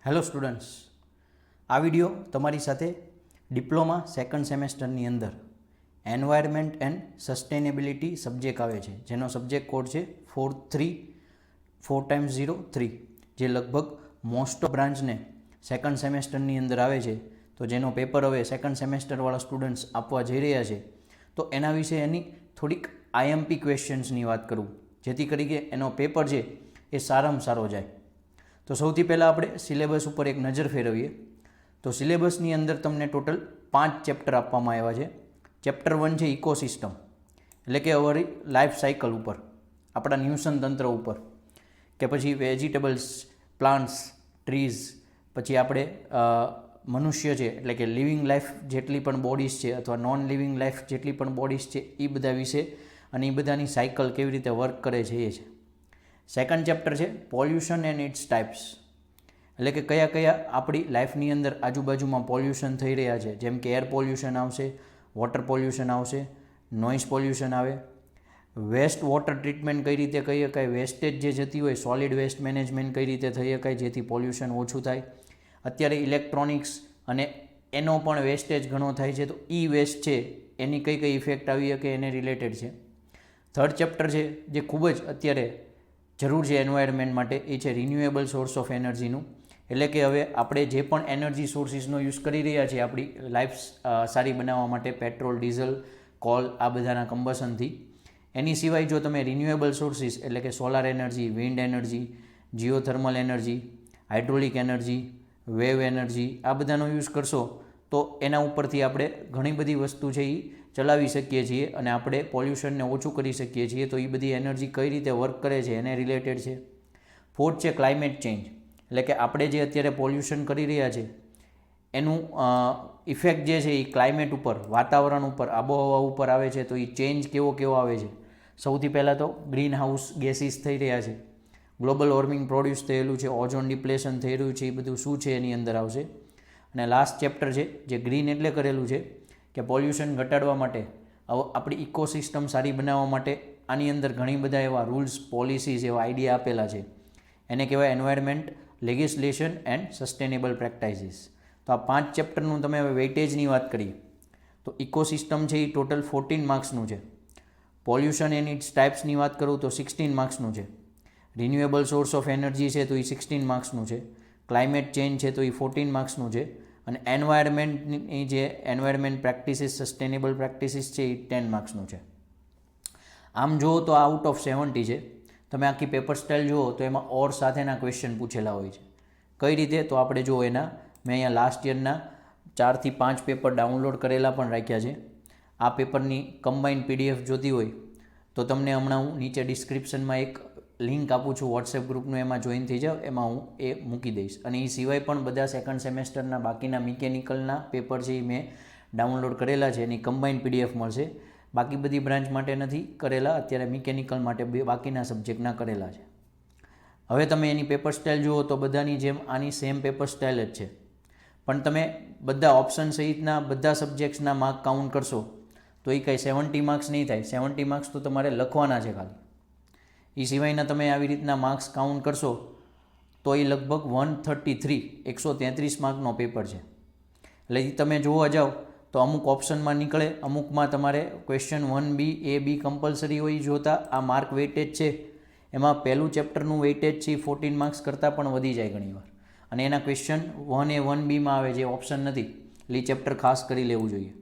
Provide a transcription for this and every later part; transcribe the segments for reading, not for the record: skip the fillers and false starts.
Hello students, આ video તમારી સાથે ડિપ્લોમા સેકન્ડ સેમેસ્ટરની અંદર એન્વાયરમેન્ટ એન્ડ સસ્ટેનેબિલિટી સબ્જેક્ટ આવે છે, જેનો સબ્જેક્ટ કોડ છે 4x03, જે લગભગ મોસ્ટ ઓફ બ્રાન્ચને સેકન્ડ સેમેસ્ટરની અંદર આવે છે. તો જેનો પેપર હવે સેકન્ડ સેમેસ્ટરવાળા સ્ટુડન્ટ્સ આપવા જઈ રહ્યા છે, તો એના વિશે એની થોડીક આઈએમપી ક્વેશ્ચન્સની વાત કરું, જેથી કરીને એનો પેપર છે એ સારામાં સારો જાય. તો સૌથી પહેલાં આપણે સિલેબસ ઉપર એક નજર ફેરવીએ. તો સિલેબસની અંદર તમને ટોટલ 5 ચેપ્ટર આપવામાં આવ્યા છે. ચેપ્ટર 1 છે ઇકોસિસ્ટમ, એટલે કે અમારી લાઈફ સાયકલ ઉપર, આપણા ન્યુસન તંત્ર ઉપર, કે પછી વેજીટેબલ્સ, પ્લાન્ટ્સ, ટ્રીઝ, પછી આપણે મનુષ્ય છે એટલે કે લિવિંગ લાઈફ જેટલી પણ બોડીઝ છે અથવા નોન લિવિંગ લાઈફ જેટલી પણ બોડીઝ છે એ બધા વિશે અને એ બધાની સાયકલ કેવી રીતે વર્ક કરે છે એ છે. સેકન્ડ ચેપ્ટર છે પોલ્યુશન એન્ડ ઇટ્સ ટાઈપ્સ, એટલે કે કયા કયા આપણી લાઈફની અંદર આજુબાજુમાં પોલ્યુશન થઈ રહ્યા છે, જેમ કે એર પોલ્યુશન આવશે, વોટર પોલ્યુશન આવશે, નોઇઝ પોલ્યુશન આવે, વેસ્ટ વોટર ટ્રીટમેન્ટ કઈ રીતે કહી શકાય, વેસ્ટેજ જે જતી હોય સોલિડ વેસ્ટ મેનેજમેન્ટ કઈ રીતે થઈ શકાય જેથી પોલ્યુશન ઓછું થાય. અત્યારે ઇલેક્ટ્રોનિક્સ અને એનો પણ વેસ્ટેજ ઘણો થાય છે, તો ઈ વેસ્ટ છે એની કઈ કઈ ઇફેક્ટ આવી શકે એને રિલેટેડ છે. થર્ડ ચેપ્ટર છે જે ખૂબ જ અત્યારે જરૂર છે એન્વાયરમેન્ટ માટે, એ છે રિન્યુએબલ સોર્સ ઓફ એનર્જીનું, એટલે કે હવે આપણે જે પણ એનર્જી સોર્સિસનો યુઝ કરી રહ્યા છીએ આપણી લાઈફ સારી બનાવવા માટે, પેટ્રોલ, ડીઝલ, કોલ, આ બધાના કમ્બશનથી. એની સિવાય જો તમે રિન્યુએબલ સોર્સિસ એટલે કે solar energy, wind energy, geothermal energy, hydraulic energy, wave energy, આ બધાનો યુઝ કરશો તો એના ઉપરથી આપણે ઘણી બધી વસ્તુ છે એ ચલાવી શકીએ છીએ અને આપણે પોલ્યુશનને ઓછું કરી શકીએ છીએ. તો એ બધી એનર્જી કઈ રીતે વર્ક કરે છે એને રિલેટેડ છે. ફોર્થ છે ક્લાઇમેટ ચેન્જ, એટલે કે આપણે જે અત્યારે પોલ્યુશન કરી રહ્યા છે એનું ઇફેક્ટ જે છે એ ક્લાઇમેટ ઉપર, વાતાવરણ ઉપર, આબોહવા ઉપર આવે છે. તો એ ચેન્જ કેવો કેવો આવે છે? સૌથી પહેલાં તો ગ્રીન હાઉસ ગેસીસ થઈ રહ્યા છે, ગ્લોબલ વોર્મિંગ પ્રોડ્યુસ થયેલું છે, ઓઝોન ડિપ્લેશન થઈ રહ્યું છે, એ બધું શું છે એની અંદર આવશે. અને લાસ્ટ ચેપ્ટર છે જે ગ્રીન એટલે કરેલું છે કે પોલ્યુશન ઘટાડવા માટે, આપણી ઇકોસિસ્ટમ સારી બનાવવા માટે આની અંદર ઘણી બધા એવા રૂલ્સ, પોલિસીઝ, એવા આઈડિયા આપેલા છે. એને કહેવાય એન્વાયરમેન્ટ લેગિસ્લેશન એન્ડ સસ્ટેનેબલ પ્રેક્ટિસીસ. તો આ 5 ચેપ્ટરનું તમે હવે વેઇટેજની વાત કરીએ તો ઇકોસિસ્ટમ છે એ ટોટલ 14 માર્ક્સનું છે. પોલ્યુશન એન્ડ ઇટ્સ ટાઈપ્સની વાત કરું તો 16 માર્ક્સનું છે. રિન્યુએબલ સોર્સ ઓફ એનર્જી છે તો એ 16 માર્ક્સનું છે. ક્લાઇમેટ ચેન્જ છે તો એ 14 માર્ક્સનું છે. અને એન્વાયરમેન્ટની જે એન્વાયરમેન્ટ પ્રેક્ટિસીસ, સસ્ટેનેબલ પ્રેક્ટિસીસ છે એ 10 માર્ક્સનું છે. આમ જુઓ તો આઉટ ઓફ 70 છે. તમે આખી પેપર સ્ટાઇલ જુઓ તો એમાં ઓર સાથેના ક્વેશ્ચન પૂછેલા હોય છે. કઈ રીતે? તો આપણે જુઓ, એના મેં અહીંયા લાસ્ટ યરના 4 થી 5 પેપર ડાઉનલોડ કરેલા પણ રાખ્યા છે. આ પેપરની કમ્બાઇન્ડ PDF જોતી હોય તો તમને હમણાં હું નીચે ડિસ્ક્રિપ્શનમાં એક લિંક આપું છું વોટ્સએપ ગ્રુપનું, એમાં જોઈન થઈ જાઓ, એમાં હું એ મૂકી દઈશ. અને એ સિવાય પણ બધા સેકન્ડ સેમેસ્ટરના બાકીના મિકેનિકલના પેપર છે એ મેં ડાઉનલોડ કરેલા છે, એની કમ્બાઇન્ડ PDF મળશે. બાકી બધી બ્રાન્ચ માટે નથી કરેલા, અત્યારે મિકેનિકલ માટે બાકીના સબ્જેક્ટના કરેલા છે. હવે તમે એની પેપર સ્ટાઇલ જુઓ તો બધાની જેમ આની સેમ પેપર સ્ટાઇલ જ છે, પણ તમે બધા ઓપ્શન સહિતના બધા સબ્જેક્ટ્સના માર્ક કાઉન્ટ કરશો તો એ કંઈ 70 માર્ક્સ નહીં થાય. 70 માર્ક્સ તો તમારે લખવાના છે ખાલી. એ સિવાયના તમે આવી રીતના માર્ક્સ કાઉન્ટ કરશો તો એ લગભગ 133 માર્કનો પેપર છે. એટલે એ તમે જોવા જાઓ તો અમુક ઓપ્શનમાં નીકળે, અમુકમાં તમારે question 1B, A, B compulsory હોય જોતા. આ માર્ક વેઇટેજ છે એમાં પહેલું ચેપ્ટરનું વેઇટેજ છે 14 માર્ક્સ કરતાં પણ વધી જાય ઘણીવાર, અને એના ક્વેશ્ચન 1A, 1Bમાં આવે જે ઓપ્શન નથી, એટલે એ ચેપ્ટર ખાસ કરી લેવું જોઈએ.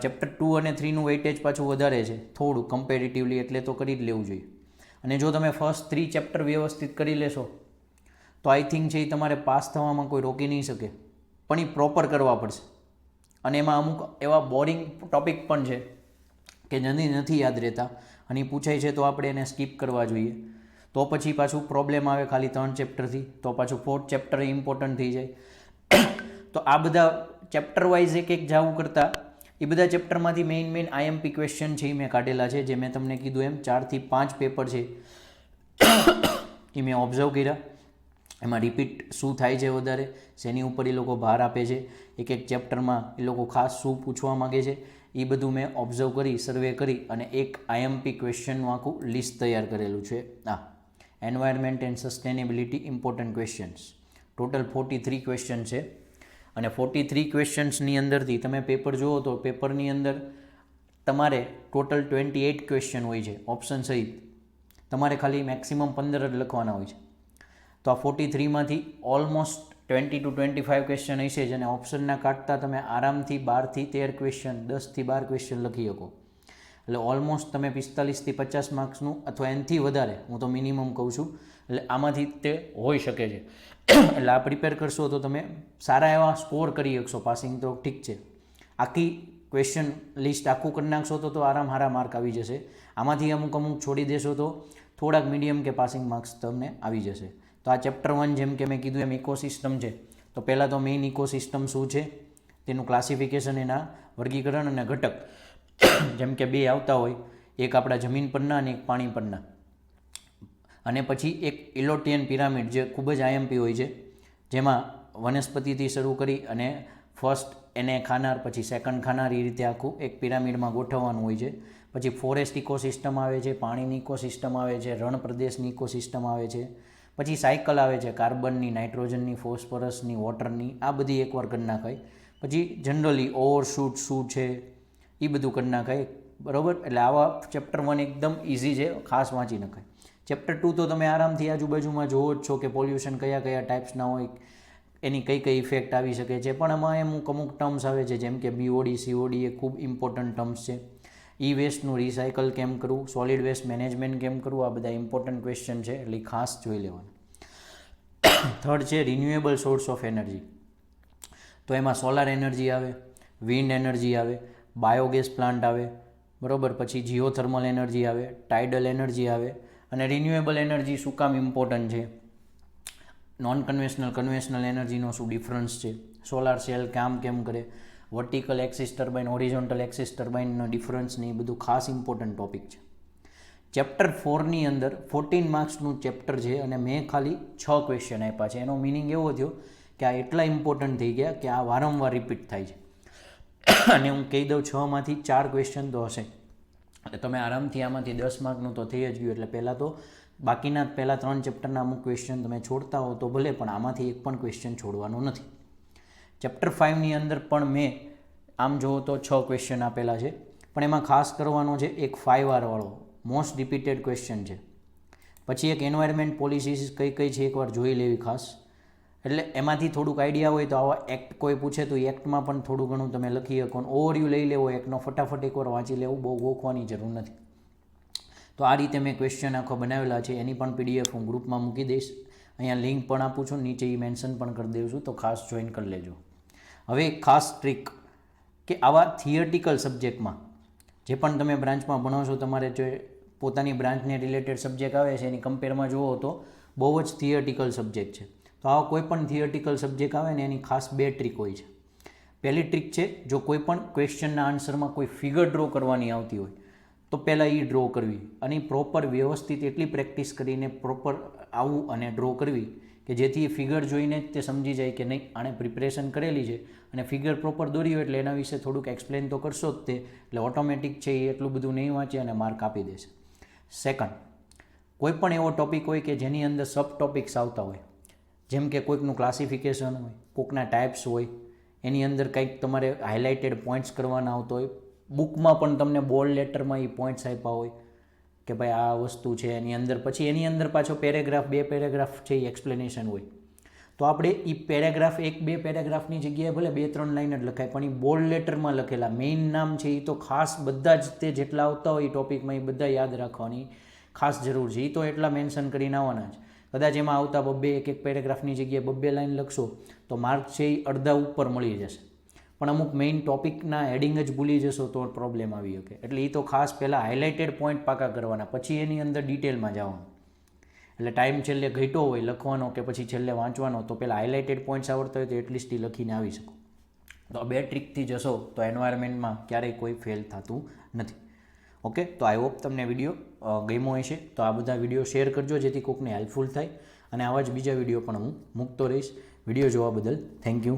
ચેપ્ટર 2 અને 3નું વેઇટેજ પાછું વધારે છે થોડું કમ્પેરેટિવલી, એટલે તો કરી જ લેવું જોઈએ. અને જો તમે ફર્સ્ટ 3 ચેપ્ટર વ્યવસ્થિત કરી લેશો તો આઈ થિંક છે એ તમારે પાસ થવામાં કોઈ રોકી નહીં શકે, પણ એ પ્રોપર કરવા પડશે. અને એમાં અમુક એવા બોરિંગ ટોપિક પણ છે કે જલ્દી નથી યાદ રહેતા અને એ પૂછાય છે તો આપણે એને સ્કીપ કરવા જોઈએ. તો પછી પાછું પ્રોબ્લેમ આવે ખાલી 3 ચેપ્ટરથી, તો પાછું 4th ચેપ્ટર ઇમ્પોર્ટન્ટ થઈ જાય. તો આ બધા ચેપ્ટર વાઇઝ એક જવું કરતાં એ બધા ચેપ્ટરમાંથી મેઇન IMP ક્વેશ્ચન છે એ મેં કાઢેલા છે, જે મેં તમને કીધું એમ 4 થી 5 પેપર છે એ મેં ઓબ્ઝર્વ કર્યા. એમાં રિપીટ શું થાય છે વધારે, શેની ઉપર એ લોકો ભાર આપે છે, એક ચેપ્ટરમાં એ લોકો ખાસ શું પૂછવા માગે છે, એ બધું મેં ઓબ્ઝર્વ કરી, સર્વે કરી અને એક IMP ક્વેશ્ચનનું આખું લિસ્ટ તૈયાર કરેલું છે. Environment and sustainability important questions. Total 43 question છે અને 43 ક્વેશ્ચન્સની અંદરથી તમે પેપર જુઓ તો પેપરની અંદર તમારે ટોટલ 28 ક્વેશ્ચન હોય છે ઓપ્શન સહિત. તમારે ખાલી મેક્સિમમ 15 જ લખવાના હોય છે. તો આ 43માંથી ઓલમોસ્ટ 20 to 25 ક્વેશ્ચન હશે જ અને ઓપ્શનના કાઢતા તમે આરામથી 12 થી 13 ક્વેશ્ચન 10 થી 12 ક્વેશ્ચન લખી શકો. એટલે ઓલમોસ્ટ તમે 45 થી 50 માર્ક્સનું અથવા એનાથી વધારે હું તો મિનિમમ કહું છું એટલે આમાંથી તે હોઈ શકે છે. એટલે આ પ્રિપેર કરશો તો તમે સારા એવા સ્કોર કરી શકશો. પાસિંગ તો ઠીક છે, આખી ક્વેશ્ચન લિસ્ટ આખું કરી નાખશો તો સારા માર્ક આવી જશે. આમાંથી અમુક છોડી દેશો તો થોડાક મીડિયમ કે પાસિંગ માર્ક્સ તમને આવી જશે. તો આ ચેપ્ટર 1 જેમ કે મેં કીધું એમ ઇકોસિસ્ટમ છે. તો પહેલાં તો મેઇન ઇકોસિસ્ટમ શું છે તેનું ક્લાસિફિકેશન, એના વર્ગીકરણ અને ઘટક. જેમ કે બે આવતા હોય, એક આપણા જમીન પરના અને એક પાણી પરના. અને પછી એક ઇલોટિયન પિરામિડ જે ખૂબ જ આઈએમપી હોય છે, જેમાં વનસ્પતિથી શરૂ કરી અને ફર્સ્ટ એને ખાનાર, પછી સેકન્ડ ખાનાર, એ રીતે આખું એક પિરામિડમાં ગોઠવવાનું હોય છે. પછી ફોરેસ્ટ ઇકોસિસ્ટમ આવે છે, પાણીની ઇકોસિસ્ટમ આવે છે, રણ પ્રદેશની ઇકોસિસ્ટમ આવે છે. પછી સાયકલ આવે છે, કાર્બનની, નાઇટ્રોજનની, ફોસ્ફરસની, વોટરની. આ બધી એકવાર કરી નાખાય. પછી જનરલી ઓવરશૂટ શું છે એ બધું કરી નાખાય, બરાબર. એટલે આવા ચેપ્ટર 1 એકદમ ઇઝી છે, ખાસ વાંચી નખાય. ચેપ્ટર 2 તો તમે આરામથી આજુબાજુમાં જોવો જ છો કે પોલ્યુશન કયા ટાઈપ્સના હોય, એની કઈ ઇફેક્ટ આવી શકે છે. પણ એમાં અમુક ટર્મ્સ આવે છે, જેમ કે બીઓડી, સીઓડી એ ખૂબ ઇમ્પોર્ટન્ટ ટર્મ્સ છે. ઈ વેસ્ટનું રિસાયકલ કેમ કરવું, સોલિડ વેસ્ટ મેનેજમેન્ટ કેમ કરવું, આ બધા ઇમ્પોર્ટન્ટ ક્વેશ્ચન છે, એટલે ખાસ જોઈ લેવાનું. થર્ડ છે રિન્યુએબલ સોર્સ ઓફ એનર્જી. તો એમાં સોલાર એનર્જી આવે, વિન્ડ એનર્જી આવે, બાયોગેસ પ્લાન્ટ આવે, બરાબર. પછી જીઓથર્મલ એનર્જી આવે, ટાઇડલ એનર્જી આવે. અને રિન્યુએબલ એનર્જી શું કામ ઇમ્પોર્ટન્ટ છે, નોન કન્વેશનલ એનર્જીનો શું ડિફરન્સ છે, સોલાર સેલ કામ કેમ કરે, vertical axis turbine, horizontal axis ટર્બાઇનનો ડિફરન્સ ને એ બધું ખાસ ઇમ્પોર્ટન્ટ ટોપિક છે. ચેપ્ટર 4ની અંદર 14 માર્ક્સનું ચેપ્ટર છે અને મેં ખાલી 6 ક્વેશ્ચન આપ્યા છે. એનો મિનિંગ એવો થયો કે આ એટલા ઇમ્પોર્ટન્ટ થઈ ગયા કે આ વારંવાર રિપીટ થાય છે. અને હું કહી દઉં 6માંથી 4 ક્વેશ્ચન તો હશે, એટલે તમે આરામથી આમાંથી 10 માર્કનું તો થઈ જ ગયું. એટલે પહેલાં તો બાકીના પહેલાં 3 ચેપ્ટરના અમુક ક્વેશ્ચન તમે છોડતા હો તો ભલે, પણ આમાંથી એક પણ ક્વેશ્ચન છોડવાનું નથી. ચેપ્ટર 5ની અંદર પણ મેં આમ જુઓ તો 6 ક્વેશ્ચન આપેલા છે, પણ એમાં ખાસ કરવાનો છે એક 5R વાળો મોસ્ટ રિપીટેડ ક્વેશ્ચન છે. પછી એક એન્વાયરમેન્ટ પોલિસીસ કઈ છે એકવાર જોઈ લેવી ખાસ. એટલે એમાંથી થોડુંક આઈડિયા હોય તો આવા એક્ટ કોઈ પૂછે તો એક્ટમાં પણ થોડું ઘણું તમે લખી શકો. ઓવરવ્યૂ લઈ લેવો એક્ટનો, ફટાફટ એકવાર વાંચી લેવું, બહુ ગોખવાની જરૂર નથી. તો આ રીતે મેં ક્વેશ્ચન આખો બનાવેલા છે, એની પણ PDF હું ગ્રુપમાં મૂકી દઈશ. અહીંયા લિંક પણ આપું છું, નીચે એ મેન્શન પણ કરી દઉં છું, તો ખાસ જોઈન કરી લેજો. હવે એક ખાસ ટ્રીક કે આવા થિયરિટિકલ સબ્જેક્ટમાં જે પણ તમે બ્રાન્ચમાં ભણો છો, તમારે જે પોતાની બ્રાન્ચને રિલેટેડ સબ્જેક્ટ આવે છે એની કમ્પેરમાં જુઓ તો બહુ જ થિયરિટિકલ સબ્જેક્ટ છે. તો આવા કોઈ પણ થિયરિટિકલ સબ્જેક્ટ આવે ને એની ખાસ 2 ટ્રીક હોય છે. પહેલી ટ્રીક છે, જો કોઈ પણ ક્વેશ્ચનના આન્સરમાં કોઈ ફિગર ડ્રો કરવાની આવતી હોય તો પહેલાં એ ડ્રો કરવી અને પ્રોપર વ્યવસ્થિત એટલી પ્રેક્ટિસ કરીને પ્રોપર આવું અને ડ્રો કરવી કે જેથી એ ફિગર જોઈને જ તે સમજી જાય કે નહીં આણે પ્રિપરેશન કરેલી છે અને ફિગર પ્રોપર દોરી હોય એટલે એના વિશે થોડુંક એક્સપ્લેન તો કરશો જ તે, એટલે ઓટોમેટિક છે એ એટલું બધું નહીં વાંચે અને માર્ક આપી દેશે. સેકન્ડ, કોઈ પણ એવો ટોપિક હોય કે જેની અંદર સબ ટોપિક્સ આવતા હોય, જેમ કે કોઈકનું ક્લાસિફિકેશન હોય, કોઈકના ટાઈપ્સ હોય, એની અંદર કંઈક તમારે હાઇલાઇટેડ પોઈન્ટ્સ કરવાના આવતો હોય, બુકમાં પણ તમને બોલ્ડ લેટરમાં એ પોઈન્ટ્સ આપ્યા હોય કે ભાઈ આ વસ્તુ છે એની અંદર, પછી એની અંદર પાછો પેરેગ્રાફ 2 પેરેગ્રાફ છે એ એક્સપ્લેનેશન હોય. તો આપણે એ પેરેગ્રાફ 1-2 પેરેગ્રાફની જગ્યાએ ભલે 2-3 લાઈન જ લખાય, પણ એ બોલ્ડ લેટરમાં લખેલા મેઇન નામ છે એ તો ખાસ બધા જ તે જેટલા આવતા હોય એ ટોપિકમાં એ બધા યાદ રાખવાની ખાસ જરૂર છે. એ તો એટલા મેન્શન કરીને આવવાના જ. કદાચ એમાં આવતા 2-1 પેરેગ્રાફની જગ્યાએ 2 લાઈન લખશો તો માર્ક છે એ અડધા ઉપર મળી જશે, પણ અમુક મેઇન ટોપિકના હેડિંગ જ ભૂલી જશો તો પ્રોબ્લેમ આવી શકે. એટલે એ તો ખાસ પહેલાં હાઇલાઇટેડ પોઈન્ટ પાકા કરવાના, પછી એની અંદર ડિટેલમાં જવાનું. એટલે ટાઈમ છેલ્લે ઘટ્યો હોય લખવાનો કે પછી છેલ્લે વાંચવાનો, તો પહેલાં હાઇલાઇટેડ પોઈન્ટ્સ આવડતા હોય તો એટલીસ્ટ એ લખીને આવી શકો. તો આ 2 ટ્રીકથી જશો તો એન્વાયરમેન્ટમાં ક્યારેય કોઈ ફેલ થતું નથી. ઓકે, તો આઈ હોપ તમને વિડીયો ગમ્યો હશે. તો આ બધા વિડીયો શેર કરજો જેથી કોઈકને હેલ્પફુલ થાય, અને આવા જ બીજા વિડીયો પણ હું મૂકતો રહીશ. વિડીયો જોવા બદલ થેન્ક યુ.